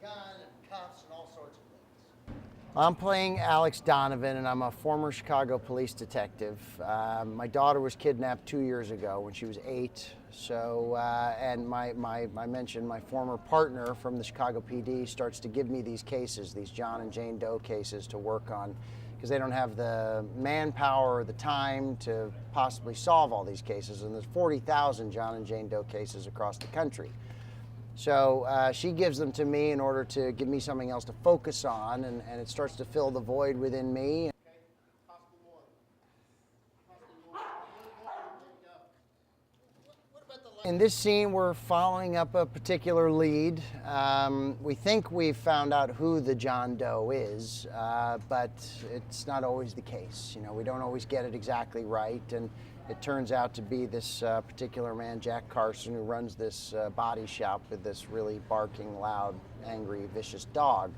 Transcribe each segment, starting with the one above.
gun and cuffs and all sorts of things. I'm playing Alex Donovan, and I'm a former Chicago police detective. My daughter was kidnapped 2 years ago when she was 8. So, and I mentioned my former partner from the Chicago PD starts to give me these cases, these John and Jane Doe cases to work on, because they don't have the manpower or the time to possibly solve all these cases. And there's 40,000 John and Jane Doe cases across the country. So she gives them to me in order to give me something else to focus on, and it starts to fill the void within me. In this scene, we're following up a particular lead. We think we've found out who the John Doe is, but it's not always the case. You know, we don't always get it exactly right, and it turns out to be this particular man, Jack Carson, who runs this body shop with this really barking, loud, angry, vicious dog.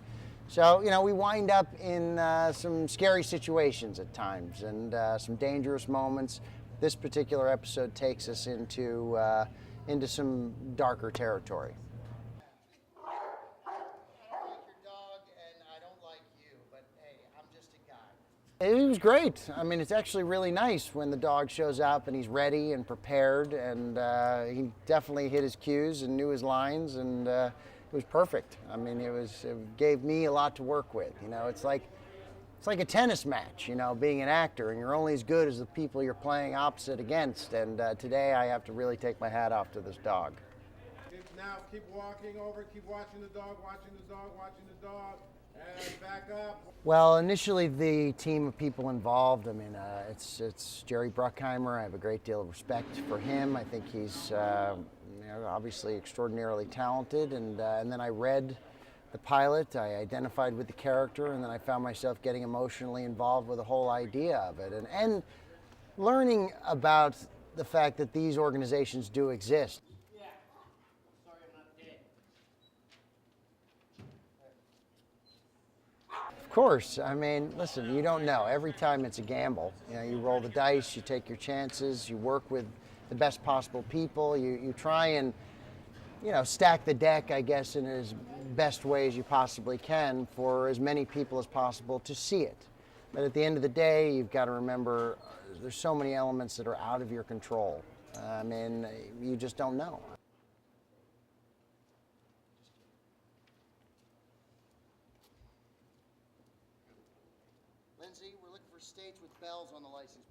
So, you know, we wind up in some scary situations at times and some dangerous moments. This particular episode takes us into some darker territory. It was great. I mean, it's actually really nice when the dog shows up and he's ready and prepared, and he definitely hit his cues and knew his lines, and it was perfect. I mean, it gave me a lot to work with. You know, it's like a tennis match, you know, being an actor, and you're only as good as the people you're playing opposite against. And today I have to really take my hat off to this dog. Now keep walking over, keep watching the dog, watching the dog, watching the dog, and back up. Well, initially the team of people involved, I mean, it's Jerry Bruckheimer. I have a great deal of respect for him. I think he's you know, obviously extraordinarily talented, and then I read the pilot, I identified with the character, and then I found myself getting emotionally involved with the whole idea of it, and learning about the fact that these organizations do exist. Yeah. Sorry I'm not dead. Of course, I mean, listen, you don't know. Every time it's a gamble. You know, you roll the dice, you take your chances, you work with the best possible people, you try and, you know, stack the deck, I guess, in as best way as you possibly can for as many people as possible to see it. But at the end of the day, you've got to remember there's so many elements that are out of your control. I mean, you just don't know. Lindsay, we're looking for states with bells on the license